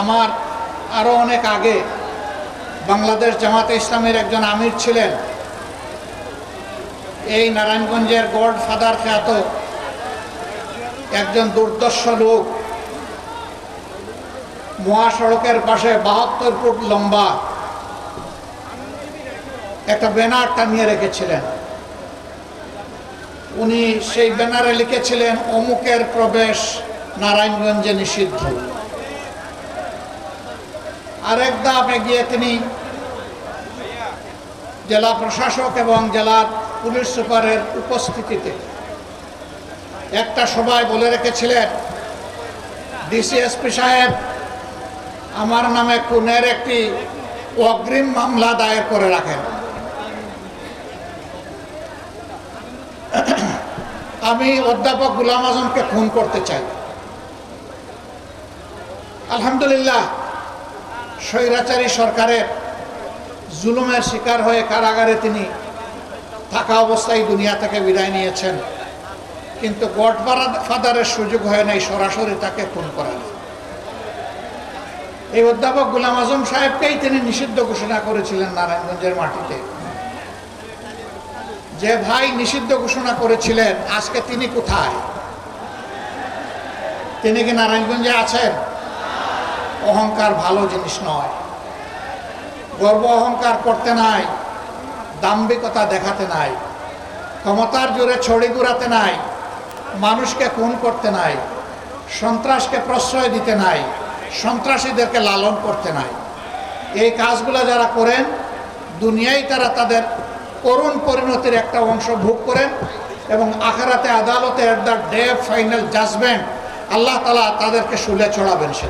আমার আরও অনেক আগে বাংলাদেশ জামাতে ইসলামের একজন আমির ছিলেন। এই নারায়ণগঞ্জের গডফাদার খ্যাত একজন দুর্দর্শ লোক মহাসড়কের পাশে 72 ফুট লম্বা একটা ব্যানার টানিয়ে রেখেছিলেন। উনি সেই ব্যানারে লিখেছিলেন, অমুকের প্রবেশ নারায়ণগঞ্জে নিষিদ্ধ। আরেক ধাপ এগিয়ে তিনি জেলা প্রশাসক এবং জেলার পুলিশ সুপারের উপস্থিতিতে একটা সভায় বলে রেখেছিলেন, ডিসিএসপি সাহেব, আমার নামে খুনের একটি অগ্রিম মামলা দায়ের করে রাখেন। আমি অধ্যাপক গোলাম আজমকে খুন করতে চাই। আলহামদুলিল্লাহ, স্বৈরাচারী সরকারের জুলুমের শিকার হয়ে কারাগারে তিনি থাকা অবস্থায় দুনিয়া থেকে বিদায় নিয়েছেন, কিন্তু গডফাদারের সুযোগ হয় নাই সরাসরি তাকে খুন করার। এই অধ্যাপক গোলাম আজম সাহেবকেই তিনি নিষিদ্ধ ঘোষণা করেছিলেন নারায়ণগঞ্জের মাটিতে। যে ভাই নিষিদ্ধ ঘোষণা করেছিলেন, আজকে তিনি কোথায়? তিনি কি নারায়ণগঞ্জে আছেন? অহংকার ভালো জিনিস নয়। গর্ব অহংকার করতে নাই, দাম্ভিকতা দেখাতে নাই, ক্ষমতার জোরে ছড়ি ঘুরাতে নাই, মানুষকে খুন করতে নাই, সন্ত্রাসকে প্রশ্রয় দিতে নাই, সন্ত্রাসীদেরকে লালন করতে নাই। এই কাজগুলো যারা করেন, দুনিয়ায় তারা তাদের করুণ পরিণতির একটা অংশ ভোগ করেন এবং আখিরাতে আদালতে at the day of final judgement আল্লাহ তাআলা তাদেরকে শুলে চড়াবেন। সে